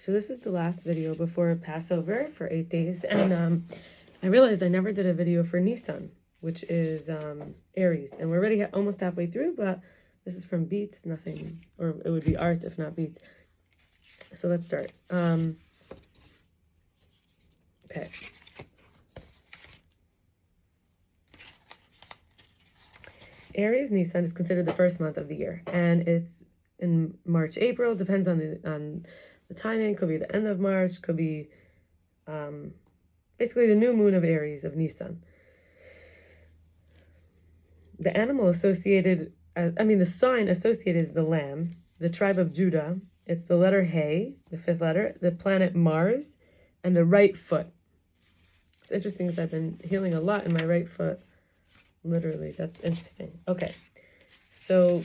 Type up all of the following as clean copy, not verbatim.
So this is the last video before Passover for 8 days, and I realized I never did a video for Nisan, which is Aries, and we're already almost halfway through, but this is from Beats, nothing, or it would be art if not Beats. So let's start. Okay. Aries Nisan is considered the first month of the year, and it's in March, April, depends on the timing. Could be the end of March, could be basically the new moon of Aries, of Nisan. The animal associated, the sign associated is the lamb, the tribe of Judah. It's the letter Hey, the fifth letter, the planet Mars, and the right foot. It's interesting because I've been healing a lot in my right foot. Literally, that's interesting. Okay, so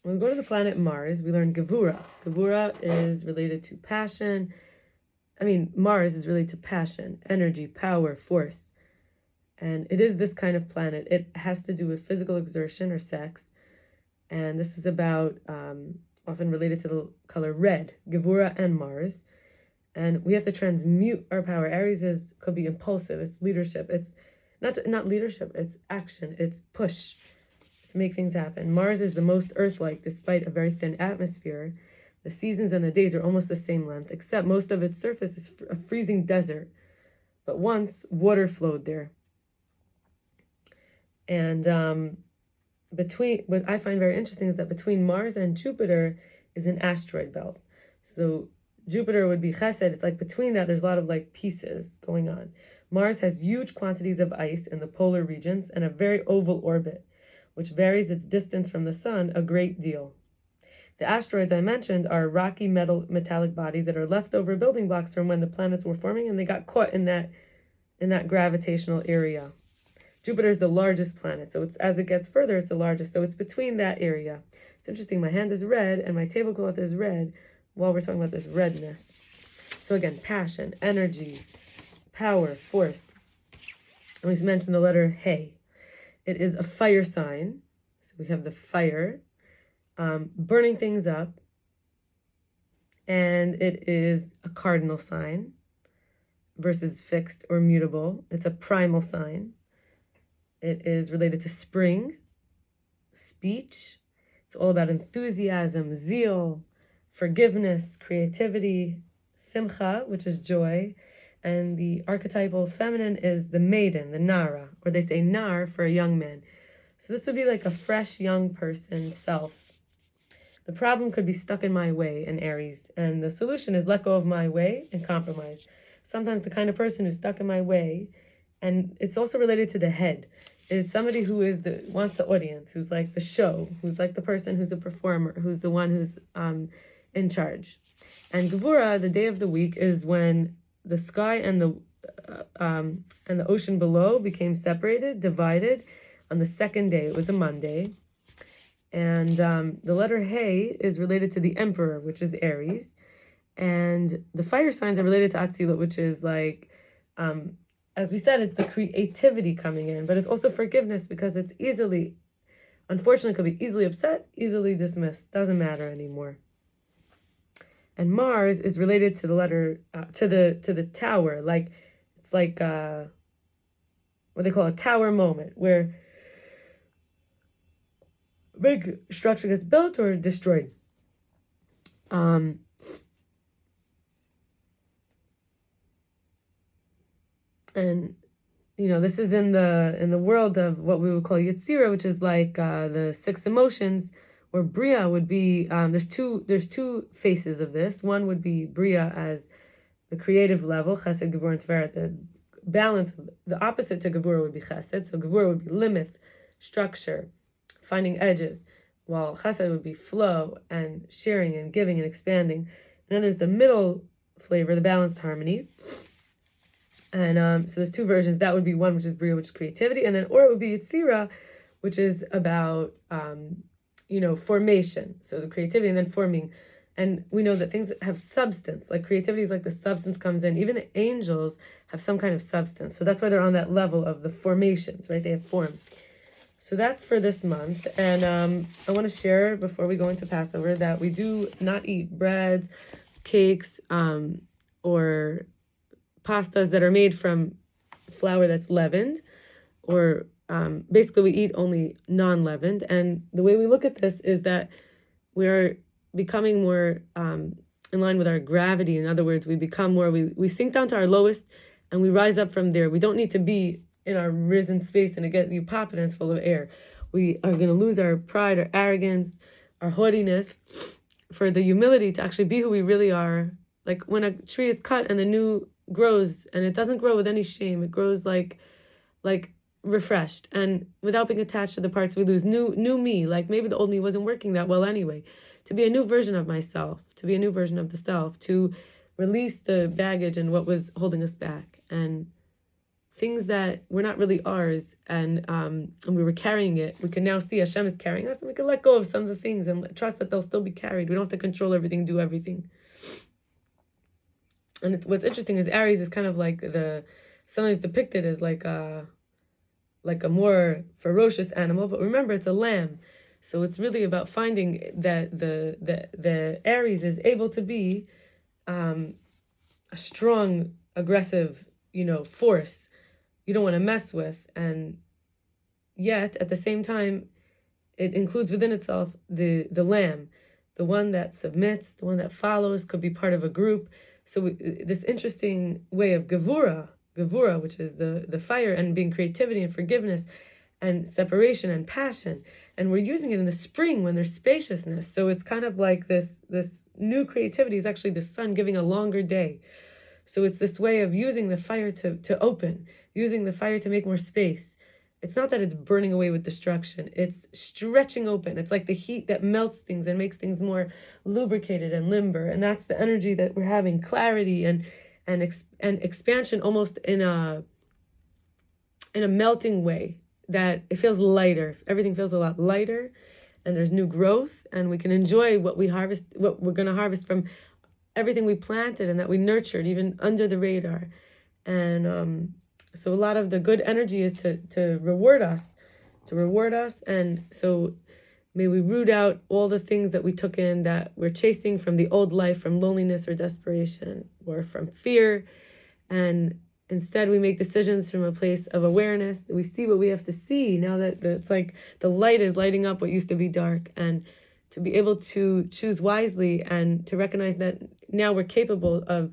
when we go to the planet Mars, we learn Gevura. Gevura is related to passion. Mars is related to passion, energy, power, force. And it is this kind of planet. It has to do with physical exertion or sex. And this is about, often related to the color red, Gevura and Mars. And we have to transmute our power. Aries could be impulsive. It's leadership. It's not leadership. It's action. It's push. It's make things happen. Mars is the most Earth-like, despite a very thin atmosphere. The seasons and the days are almost the same length, except most of its surface is a freezing desert. But once, water flowed there. And what I find very interesting is that between Mars and Jupiter is an asteroid belt. So Jupiter would be Chesed. It's like between that, there's a lot of like pieces going on. Mars has huge quantities of ice in the polar regions and a very oval orbit, which varies its distance from the sun a great deal. The asteroids I mentioned are rocky metallic bodies that are leftover building blocks from when the planets were forming, and they got caught in that gravitational area. Jupiter is the largest planet, so as it gets further, it's the largest. So it's between that area. It's interesting. My hand is red and my tablecloth is red while we're talking about this redness. So again, passion, energy, power, force. And we mentioned the letter Hey. It is a fire sign. So we have the fire, burning things up. And it is a cardinal sign versus fixed or mutable. It's a primal sign. It is related to spring, speech. It's all about enthusiasm, zeal, forgiveness, creativity, simcha, which is joy. And the archetypal feminine is the maiden, the nara, or they say nar for a young man. So this would be like a fresh young person self. The problem could be stuck in my way in Aries, and the solution is let go of my way and compromise. Sometimes the kind of person who's stuck in my way, and it's also related to the head, is somebody who wants the audience, who's like the show, who's like the person who's a performer, who's the one who's in charge. And Gevura, the day of the week, is when the sky and the ocean below became separated, divided on the second day. It was a Monday. And the letter Hey is related to the emperor, which is Aries. And the fire signs are related to Atzilut, which is like, as we said, it's the creativity coming in, but it's also forgiveness because it's unfortunately, could be easily upset, easily dismissed. Doesn't matter anymore. And Mars is related to the letter, to the tower. Like, it's like what they call a tower moment, where a big structure gets built or destroyed. And this is in the world of what we would call Yetzirah, which is like the six emotions. Or Bria would be, there's two faces of this. One would be Bria as the creative level, Chesed, Gevura, and Tiferet. The balance, the opposite to Gevura would be Chesed. So Gevura would be limits, structure, finding edges, while Chesed would be flow and sharing and giving and expanding. And then there's the middle flavor, the balanced harmony. And so there's two versions. That would be one, which is Bria, which is creativity, and then or it would be Yetzirah, which is about formation. So the creativity and then forming. And we know that things that have substance, like creativity is like the substance comes in. Even the angels have some kind of substance. So that's why they're on that level of the formations, right? They have form. So that's for this month. And I want to share before we go into Passover that we do not eat breads, cakes, or pastas that are made from flour that's leavened, or basically we eat only non-leavened. And the way we look at this is that we're becoming more in line with our gravity. In other words, we sink down to our lowest and we rise up from there. We don't need to be in our risen space and you pop it and it's full of air. We are going to lose our pride, our arrogance, our haughtiness for the humility to actually be who we really are. Like when a tree is cut and the new grows, and it doesn't grow with any shame. It grows like refreshed and without being attached to the parts we lose. New me, like maybe the old me wasn't working that well anyway. To be a new version of myself, to be a new version of the self, to release the baggage and what was holding us back, and things that were not really ours, and we were carrying it. We can now see Hashem is carrying us, and we can let go of some of the things and trust that they'll still be carried. We don't have to control everything, do everything. And what's interesting is Aries is kind of like sometimes depicted as like a more ferocious animal, but remember it's a lamb. So it's really about finding that the Aries is able to be a strong, aggressive, force you don't want to mess with, and yet at the same time it includes within itself the lamb, the one that submits, the one that follows, could be part of a group. So this interesting way of gevura, which is the fire, and being creativity and forgiveness and separation and passion. And we're using it in the spring when there's spaciousness. So it's kind of like this new creativity is actually the sun giving a longer day. So it's this way of using the fire to open, using the fire to make more space. It's not that it's burning away with destruction. It's stretching open. It's like the heat that melts things and makes things more lubricated and limber. And that's the energy that we're having, clarity and expansion, almost in a melting way, that it feels lighter. Everything feels a lot lighter, and there's new growth, and we can enjoy what we harvest, what we're going to harvest from everything we planted and that we nurtured, even under the radar. And so a lot of the good energy is to reward us. And so may we root out all the things that we took in that we're chasing from the old life, from loneliness or desperation or from fear. And instead we make decisions from a place of awareness. We see what we have to see now that it's like the light is lighting up what used to be dark, and to be able to choose wisely and to recognize that now we're capable of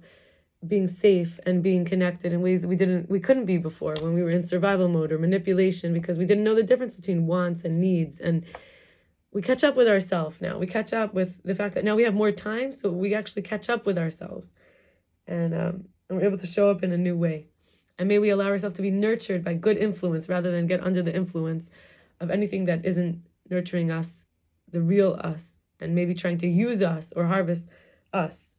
being safe and being connected in ways that we couldn't be before, when we were in survival mode or manipulation, because we didn't know the difference between wants and needs. And we catch up with ourselves now. We catch up with the fact that now we have more time, so we actually catch up with ourselves, and we're able to show up in a new way. And may we allow ourselves to be nurtured by good influence rather than get under the influence of anything that isn't nurturing us, the real us, and maybe trying to use us or harvest us.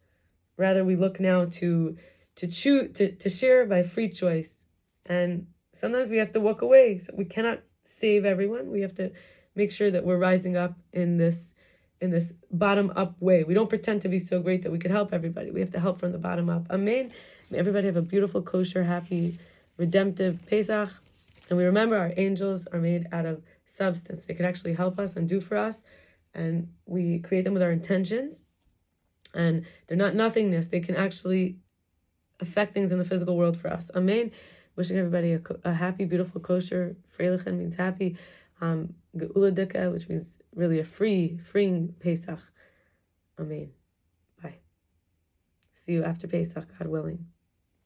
Rather, we look now to choose to share by free choice. And sometimes we have to walk away. So we cannot save everyone. We have to make sure that we're rising up in this bottom up way. We don't pretend to be so great that we could help everybody. We have to help from the bottom up. Amen. May everybody have a beautiful, kosher, happy, redemptive Pesach. And we remember our angels are made out of substance. They can actually help us and do for us. And we create them with our intentions. And they're not nothingness. They can actually affect things in the physical world for us. Amen. Wishing everybody a happy, beautiful, kosher. Freilichen means happy. Geula Dika, which means really a freeing Pesach. Amen. Bye. See you after Pesach, God willing.